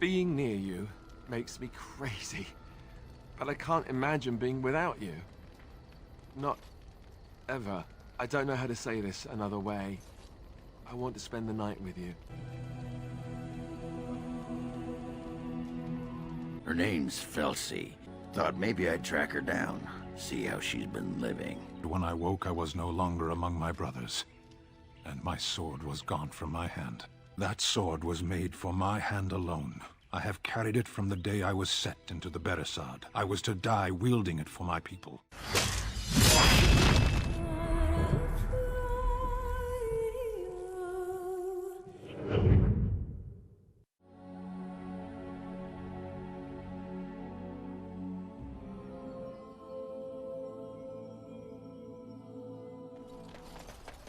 Being near you makes me crazy. But I can't imagine being without you. Not ever. I don't know how to say this another way. I want to spend the night with you. Her name's Felsi. Thought maybe I'd track her down, see how she's been living. When I woke, I was no longer among my brothers, and my sword was gone from my hand. That sword was made for my hand alone. I have carried it from the day I was set into the Beresad. I was to die wielding it for my people.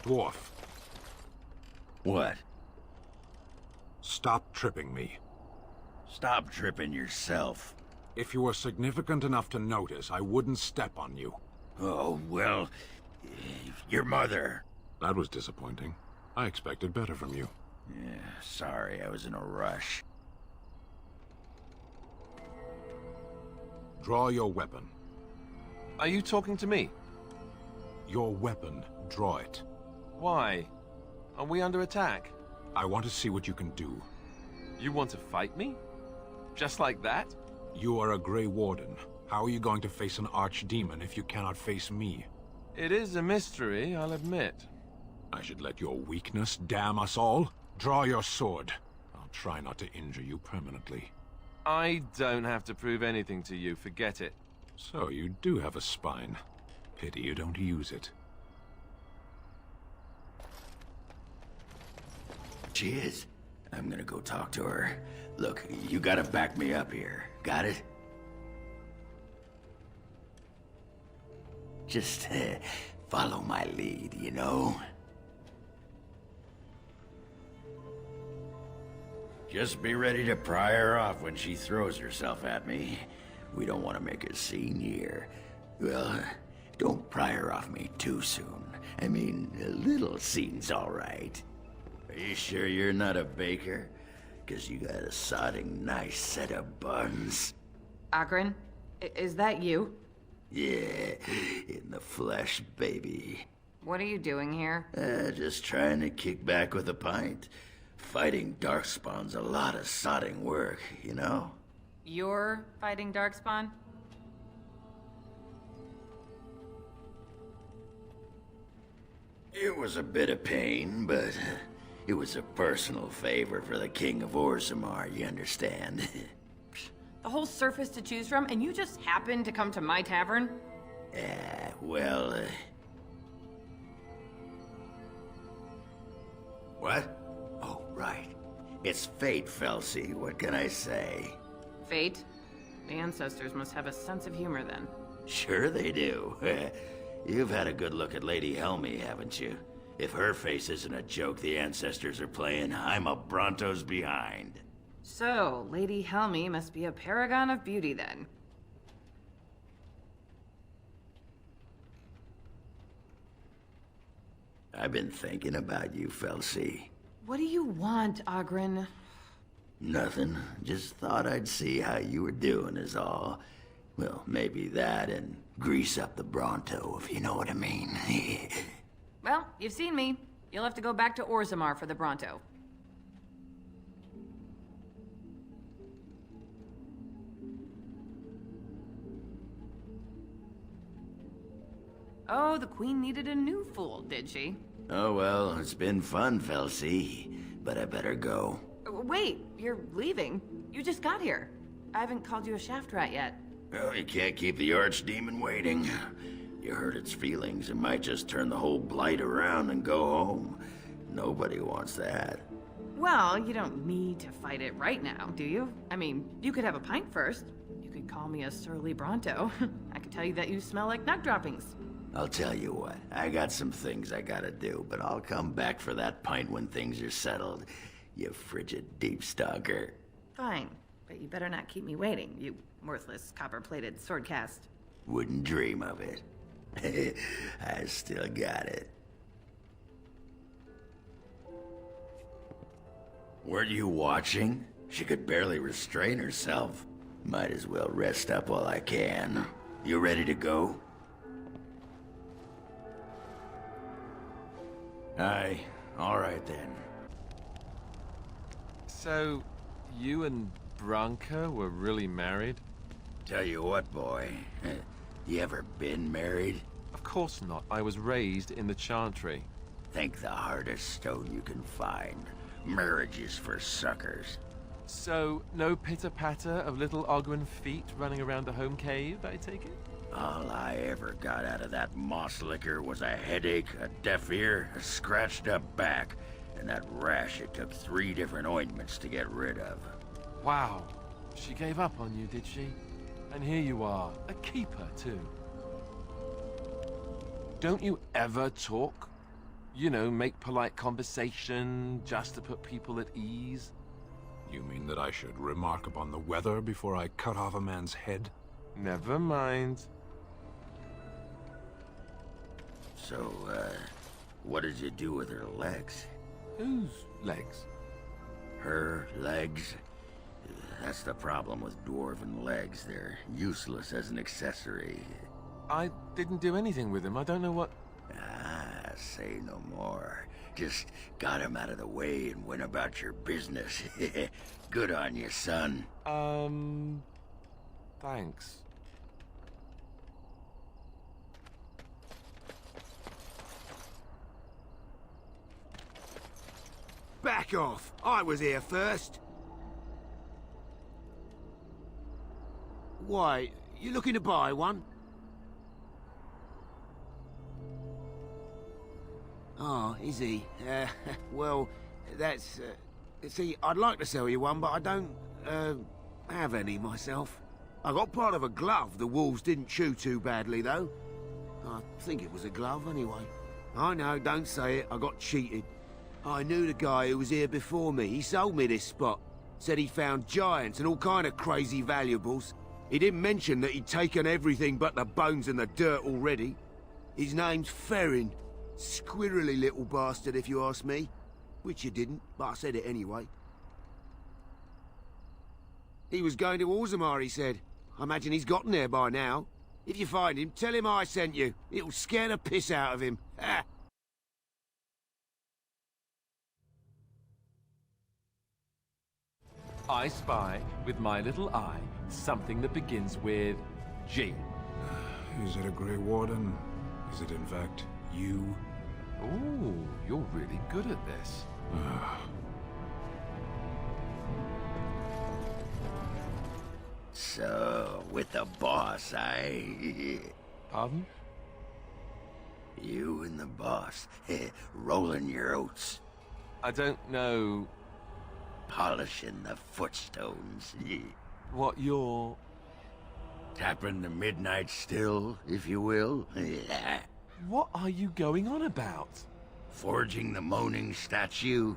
Dwarf. What? Stop tripping me. Stop tripping yourself. If you were significant enough to notice, I wouldn't step on you. Oh, well, your mother. That was disappointing. I expected better from you. Yeah, sorry, I was in a rush. Draw your weapon. Are you talking to me? Your weapon. Draw it. Why? Are we under attack? I want to see what you can do. You want to fight me? Just like that? You are a Grey Warden. How are you going to face an archdemon if you cannot face me? It is a mystery, I'll admit. I should let your weakness damn us all? Draw your sword. I'll try not to injure you permanently. I don't have to prove anything to you, forget it. So you do have a spine. Pity you don't use it. She is. I'm gonna go talk to her. Look, you gotta back me up here. Got it? Just follow my lead, you know? Just be ready to pry her off when she throws herself at me. We don't want to make a scene here. Well, don't pry her off me too soon. I mean, a little scene's all right. Are you sure you're not a baker? 'Cause you got a sodding nice set of buns. Akron, is that you? Yeah, in the flesh, baby. What are you doing here? Just trying to kick back with a pint. Fighting Darkspawn's a lot of sodding work, you know? You're fighting Darkspawn? It was a bit of pain, but it was a personal favor for the King of Orzammar, you understand? The whole surface to choose from, and you just happened to come to my tavern? Well, What? Oh, right. It's fate, Felsi. What can I say? Fate? The ancestors must have a sense of humor then. Sure they do. You've had a good look at Lady Helmi, haven't you? If her face isn't a joke the ancestors are playing, I'm a Bronto's behind. So, Lady Helmi must be a paragon of beauty then. I've been thinking about you, Felsi. What do you want, Ogren? Nothing. Just thought I'd see how you were doing is all. Well, maybe that and grease up the Bronto, if you know what I mean. Well, you've seen me. You'll have to go back to Orzammar for the Bronto. Oh, the Queen needed a new fool, did she? Oh well, it's been fun, Felsi. But I better go. Wait, you're leaving? You just got here. I haven't called you a shaft rat yet. Well, you can't keep the archdemon waiting. You hurt its feelings, it might just turn the whole blight around and go home. Nobody wants that. Well, you don't need to fight it right now, do you? I mean, you could have a pint first. You could call me a surly Bronto. I could tell you that you smell like nug droppings. I'll tell you what, I got some things I gotta do, but I'll come back for that pint when things are settled, you frigid deep stalker. Fine, but you better not keep me waiting, you worthless copper-plated swordcast. Wouldn't dream of it. I still got it. Weren't you watching? She could barely restrain herself. Might as well rest up while I can. You ready to go? Aye, all right then. So, you and Branka were really married? Tell you what, boy. You ever been married? Of course not. I was raised in the Chantry. Think the hardest stone you can find. Marriage is for suckers. So, no pitter-patter of little Ogren feet running around the home cave, I take it? All I ever got out of that moss liquor was a headache, a deaf ear, a scratched up back, and that rash it took 3 different ointments to get rid of. Wow. She gave up on you, did she? And here you are, a keeper, too. Don't you ever talk? You know, make polite conversation just to put people at ease? You mean that I should remark upon the weather before I cut off a man's head? Never mind. So, what did you do with her legs? Whose legs? Her legs? That's the problem with dwarven legs. They're useless as an accessory. I didn't do anything with him. I don't know what... Ah, say no more. Just got him out of the way and went about your business. Good on you, son. Thanks. Back off! I was here first. Why, you looking to buy one? Oh, is he? Well, that's... see, I'd like to sell you one, but I don't, have any myself. I got part of a glove the wolves didn't chew too badly, though. I think it was a glove, anyway. I know, don't say it. I got cheated. I knew the guy who was here before me. He sold me this spot. Said he found giants and all kind of crazy valuables. He didn't mention that he'd taken everything but the bones and the dirt already. His name's Ferrin. Squirrely little bastard, if you ask me. Which you didn't, but I said it anyway. He was going to Orzammar, he said. I imagine he's gotten there by now. If you find him, tell him I sent you. It'll scare the piss out of him. Ha! I spy, with my little eye, something that begins with G. Is it a Grey Warden? Is it in fact you? Ooh, you're really good at this. So, with the boss, Pardon? You and the boss, rolling your oats, I don't know polishing the footstones, what you're... tapping the midnight still, if you will. What are you going on about? Forging the moaning statue,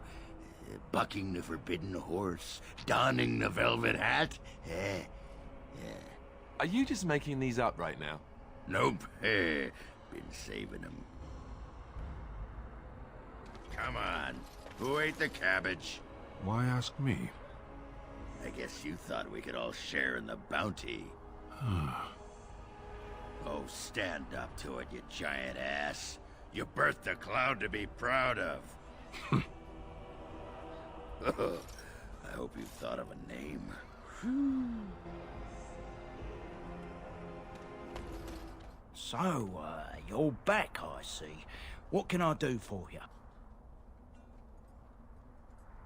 bucking the forbidden horse, donning the velvet hat. Are you just making these up right now? Nope, been saving them. Come on, who ate the cabbage? Why ask me? I guess you thought we could all share in the bounty. Oh, stand up to it, you giant ass. You birthed a cloud to be proud of. I hope you've thought of a name. So, you're back, I see. What can I do for you?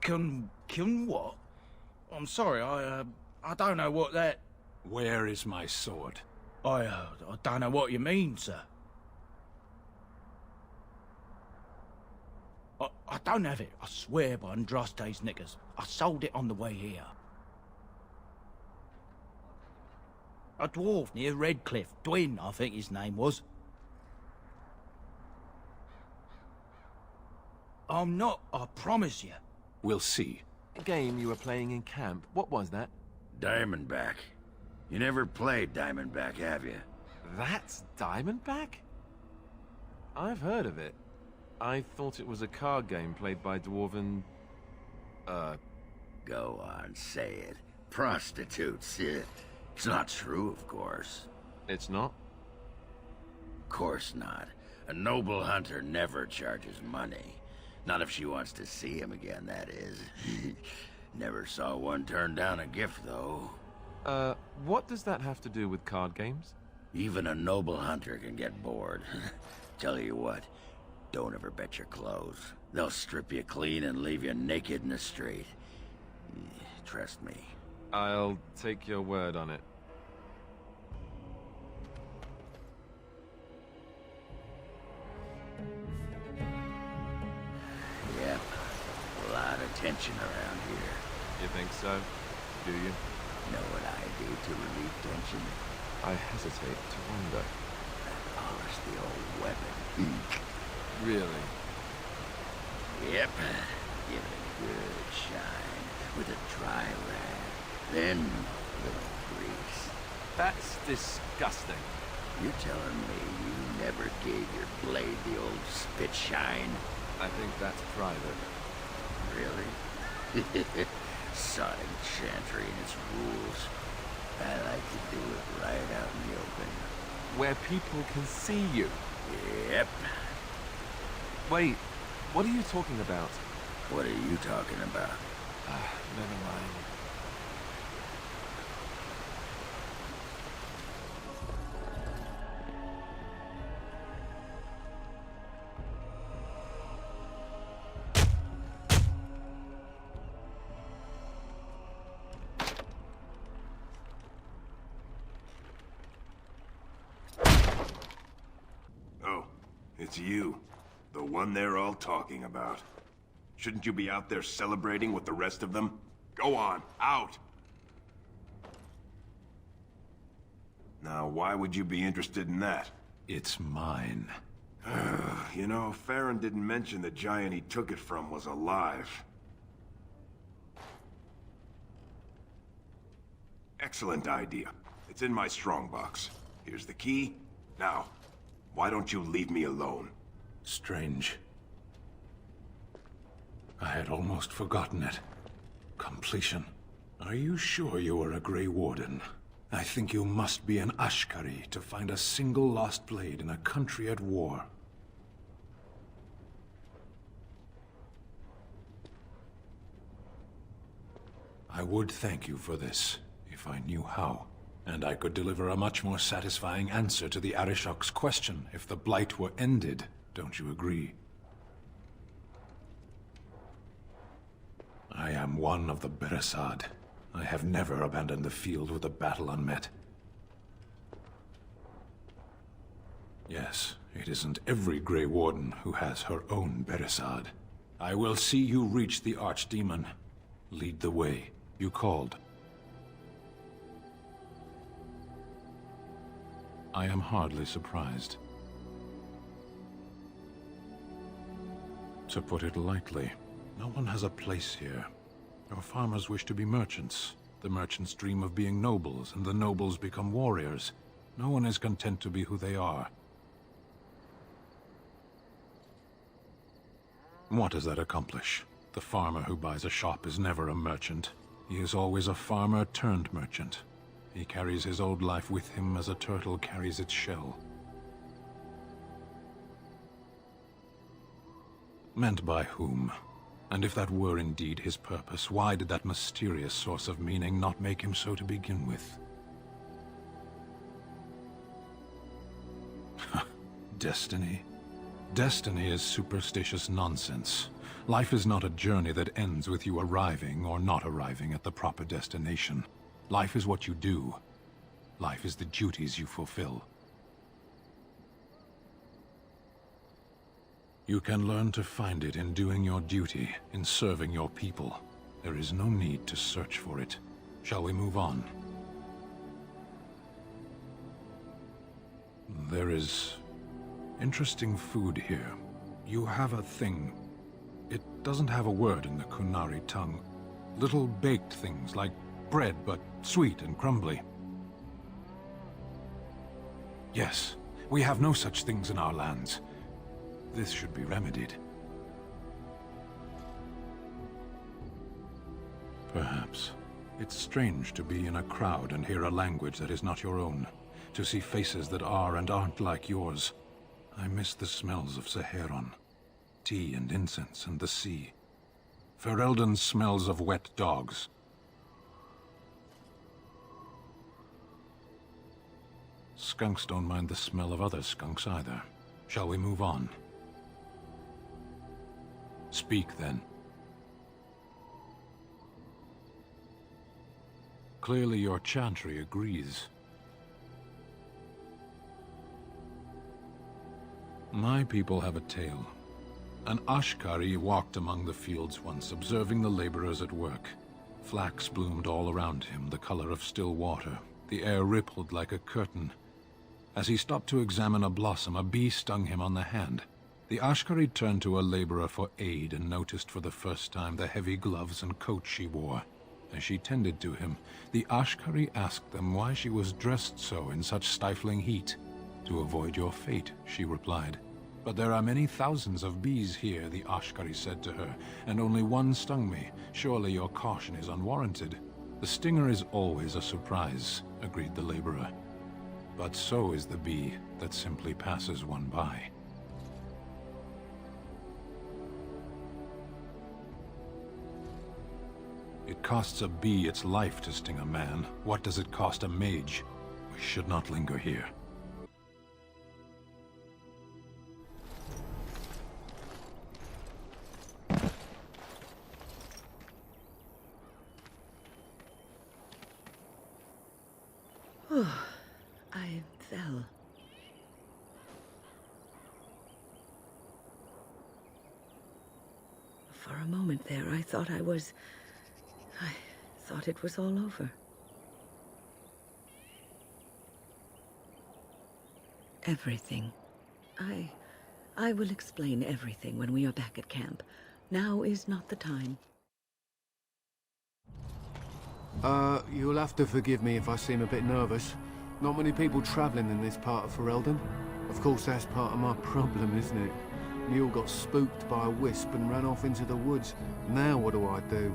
Can what? I'm sorry, I don't know what that... Where is my sword? I don't know what you mean, sir. I don't have it, I swear by Andraste's knickers. I sold it on the way here. A dwarf near Redcliffe, Dwyn, I think his name was. I'm not, I promise you. We'll see. A game you were playing in camp, what was that? Diamondback. You never played Diamondback, have you? That's Diamondback? I've heard of it. I thought it was a card game played by dwarven... Go on, say it. Prostitutes. It's not true, of course. It's not? Of course not. A noble hunter never charges money. Not if she wants to see him again, that is. Never saw one turn down a gift, though. What does that have to do with card games? Even a noble hunter can get bored. Tell you what, don't ever bet your clothes. They'll strip you clean and leave you naked in the street. Trust me. I'll take your word on it. Yep, a lot of tension around here. You think so? Do you? Know what I do to relieve tension? I hesitate to wonder. Polish the old weapon. Really? Yep, give it a good shine with a dry rag. Then, a little grease. That's disgusting. You're telling me you never gave your blade the old spit shine? I think that's private. Really? Sonic chantry and its rules. I like to do it right out in the open. Where people can see you. Yep. Wait, what are you talking about? What are you talking about? Never mind. Oh, it's you. The one they're all talking about. Shouldn't you be out there celebrating with the rest of them? Go on, out! Now, why would you be interested in that? It's mine. You know, Farron didn't mention the giant he took it from was alive. Excellent idea. It's in my strongbox. Here's the key. Now, why don't you leave me alone? Strange. I had almost forgotten it. Completion. Are you sure you are a Grey Warden? I think you must be an Ashkari to find a single lost blade in a country at war. I would thank you for this, if I knew how. And I could deliver a much more satisfying answer to the Arishok's question if the Blight were ended. Don't you agree? I am one of the Beresad. I have never abandoned the field with a battle unmet. Yes, it isn't every Grey Warden who has her own Beresad. I will see you reach the Archdemon. Lead the way. You called. I am hardly surprised. To put it lightly, no one has a place here. Your farmers wish to be merchants. The merchants dream of being nobles, and the nobles become warriors. No one is content to be who they are. What does that accomplish? The farmer who buys a shop is never a merchant. He is always a farmer turned merchant. He carries his old life with him as a turtle carries its shell. Meant by whom? And if that were indeed his purpose, why did that mysterious source of meaning not make him so to begin with? Destiny? Destiny is superstitious nonsense. Life is not a journey that ends with you arriving or not arriving at the proper destination. Life is what you do. Life is the duties you fulfill. You can learn to find it in doing your duty, in serving your people. There is no need to search for it. Shall we move on? There is interesting food here. You have a thing. It doesn't have a word in the Kunari tongue. Little baked things like bread, but sweet and crumbly. Yes, we have no such things in our lands. This should be remedied. Perhaps. It's strange to be in a crowd and hear a language that is not your own. To see faces that are and aren't like yours. I miss the smells of Saharan. Tea and incense and the sea. Ferelden smells of wet dogs. Skunks don't mind the smell of other skunks either. Shall we move on? Speak, then. Clearly your chantry agrees. My people have a tale. An Ashkari walked among the fields once, observing the laborers at work. Flax bloomed all around him, the color of still water. The air rippled like a curtain. As he stopped to examine a blossom, a bee stung him on the hand. The Ashkari turned to a laborer for aid and noticed for the first time the heavy gloves and coat she wore. As she tended to him, the Ashkari asked them why she was dressed so in such stifling heat. "To avoid your fate," she replied. "But there are many thousands of bees here," the Ashkari said to her, "and only one stung me. Surely your caution is unwarranted." "The stinger is always a surprise," agreed the laborer. "But so is the bee that simply passes one by." It costs a bee its life to sting a man. What does it cost a mage? We should not linger here. I fell. For a moment there, I thought it was all over. Everything. I will explain everything when we are back at camp. Now is not the time. You'll have to forgive me if I seem a bit nervous. Not many people travelling in this part of Ferelden. Of course, that's part of my problem, isn't it? Mule got spooked by a wisp and ran off into the woods. Now what do I do?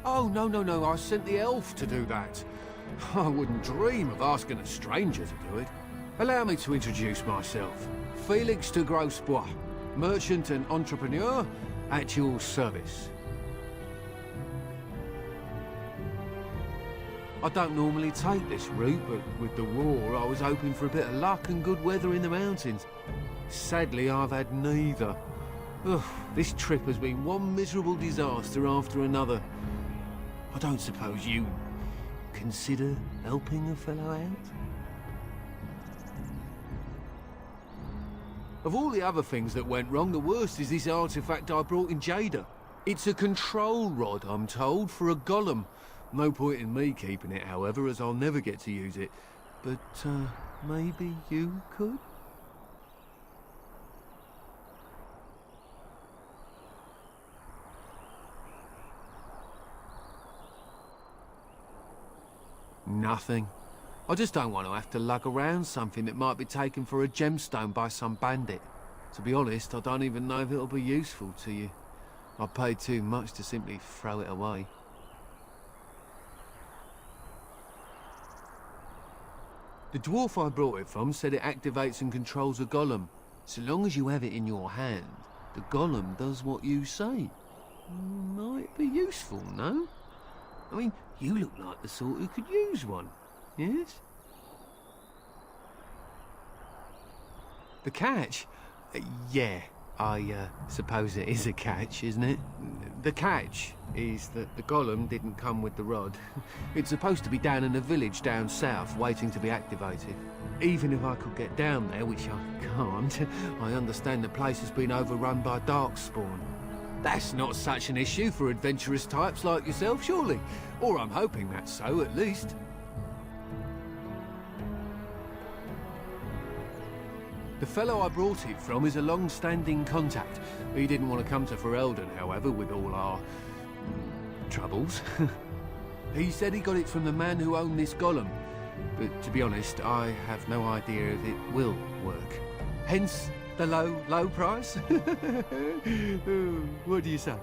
Oh, no, I sent the elf to do that. I wouldn't dream of asking a stranger to do it. Allow me to introduce myself. Felix de Grosbois, merchant and entrepreneur at your service. I don't normally take this route, but with the war, I was hoping for a bit of luck and good weather in the mountains. Sadly, I've had neither. Ugh, this trip has been one miserable disaster after another. I don't suppose you consider helping a fellow out? Of all the other things that went wrong, the worst is this artifact I brought in Jada. It's a control rod, I'm told, for a golem. No point in me keeping it, however, as I'll never get to use it. But, maybe you could? Nothing. I just don't want to have to lug around something that might be taken for a gemstone by some bandit. To be honest, I don't even know if it'll be useful to you. I paid too much to simply throw it away. The dwarf I brought it from said it activates and controls a golem. So long as you have it in your hand, the golem does what you say. Might be useful, no? I mean, you look like the sort who could use one, yes? The catch? Yeah, I suppose it is a catch, isn't it? The catch is that the golem didn't come with the rod. It's supposed to be down in a village down south, waiting to be activated. Even if I could get down there, which I can't, I understand the place has been overrun by darkspawn. That's not such an issue for adventurous types like yourself, surely? Or I'm hoping that's so, at least. The fellow I brought it from is a long-standing contact. He didn't want to come to Ferelden, however, with all our troubles. He said he got it from the man who owned this golem. But to be honest, I have no idea if it will work. Hence, The low price? Ooh, what do you say?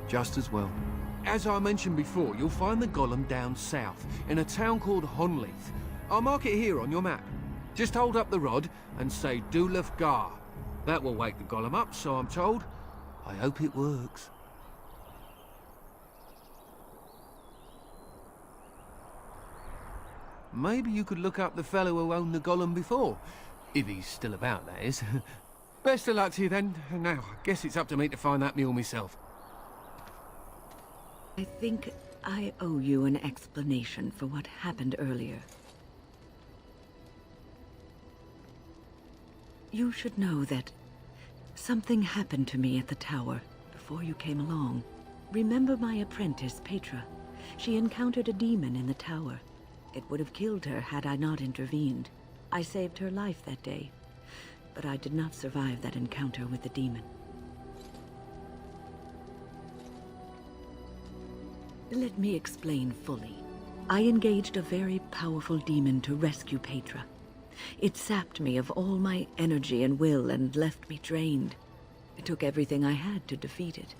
Just as well. As I mentioned before, you'll find the golem down south, in a town called Honleith. I'll mark it here on your map. Just hold up the rod and say Dulaf Gar. That will wake the golem up, so I'm told. I hope it works. Maybe you could look up the fellow who owned the golem before. If he's still about, that is. Best of luck to you then. Now, I guess it's up to me to find that mule myself. I think I owe you an explanation for what happened earlier. You should know that something happened to me at the tower before you came along. Remember my apprentice, Petra? She encountered a demon in the tower. It would have killed her had I not intervened. I saved her life that day, but I did not survive that encounter with the demon. Let me explain fully. I engaged a very powerful demon to rescue Petra. It sapped me of all my energy and will and left me drained. It took everything I had to defeat it.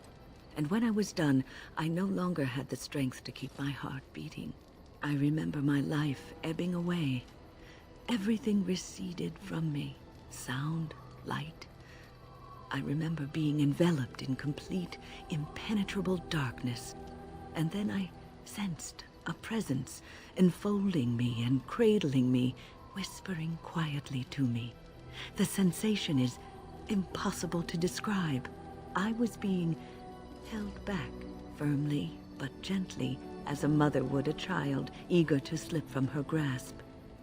And when I was done, I no longer had the strength to keep my heart beating. I remember my life ebbing away. Everything receded from me. Sound, light. I remember being enveloped in complete, impenetrable darkness. And then I sensed a presence enfolding me and cradling me, whispering quietly to me. The sensation is impossible to describe. I was being held back, firmly but gently, as a mother would a child, eager to slip from her grasp.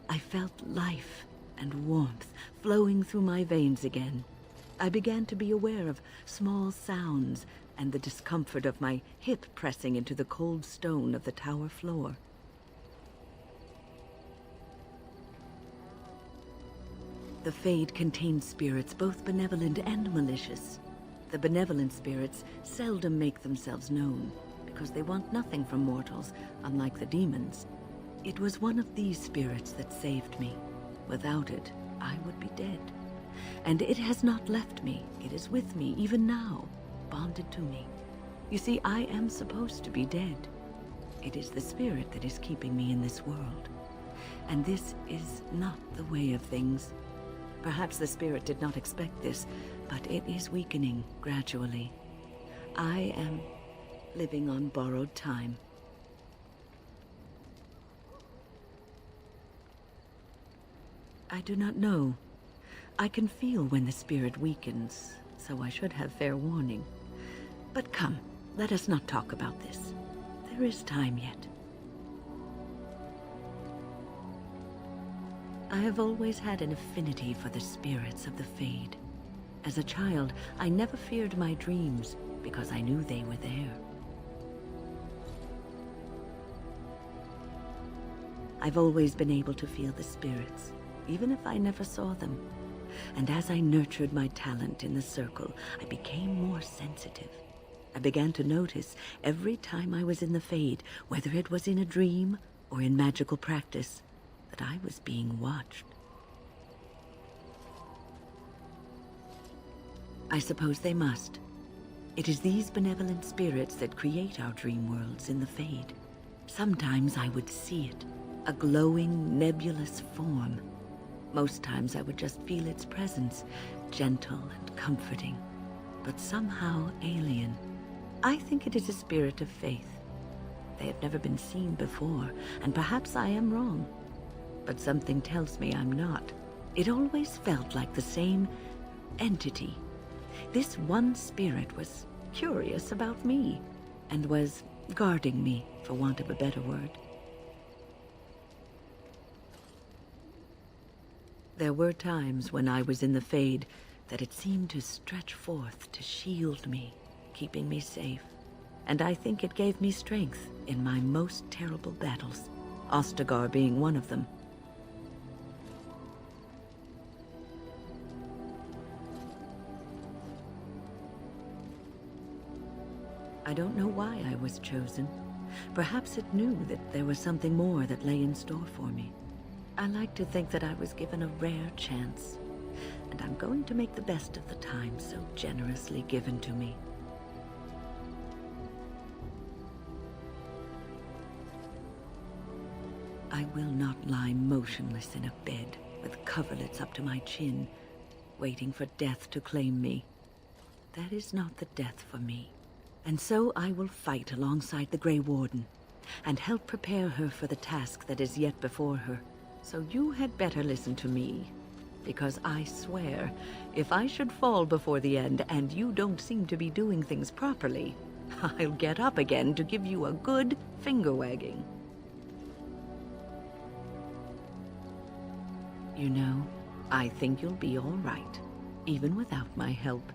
I felt life and warmth flowing through my veins again. I began to be aware of small sounds and the discomfort of my hip pressing into the cold stone of the tower floor. The Fade contains spirits both benevolent and malicious. The benevolent spirits seldom make themselves known, because they want nothing from mortals, unlike the demons. It was one of these spirits that saved me. Without it, I would be dead. And it has not left me. It is with me, even now, bonded to me. You see, I am supposed to be dead. It is the spirit that is keeping me in this world. And this is not the way of things. Perhaps the spirit did not expect this, but it is weakening gradually. I am living on borrowed time. I do not know. I can feel when the spirit weakens, so I should have fair warning. But come, let us not talk about this. There is time yet. I have always had an affinity for the spirits of the Fade. As a child, I never feared my dreams because I knew they were there. I've always been able to feel the spirits, even if I never saw them. And as I nurtured my talent in the circle, I became more sensitive. I began to notice every time I was in the Fade, whether it was in a dream or in magical practice, that I was being watched. I suppose they must. It is these benevolent spirits that create our dream worlds in the Fade. Sometimes I would see it, a glowing, nebulous form. Most times I would just feel its presence, gentle and comforting, but somehow alien. I think it is a spirit of faith. They have never been seen before, and perhaps I am wrong. But something tells me I'm not. It always felt like the same entity. This one spirit was curious about me, and was guarding me, for want of a better word. There were times when I was in the Fade that it seemed to stretch forth to shield me, keeping me safe. And I think it gave me strength in my most terrible battles, Ostagar being one of them. I don't know why I was chosen. Perhaps it knew that there was something more that lay in store for me. I like to think that I was given a rare chance, and I'm going to make the best of the time so generously given to me. I will not lie motionless in a bed with coverlets up to my chin, waiting for death to claim me. That is not the death for me. And so I will fight alongside the Grey Warden, and help prepare her for the task that is yet before her. So you had better listen to me, because I swear, if I should fall before the end and you don't seem to be doing things properly, I'll get up again to give you a good finger-wagging. You know, I think you'll be all right, even without my help.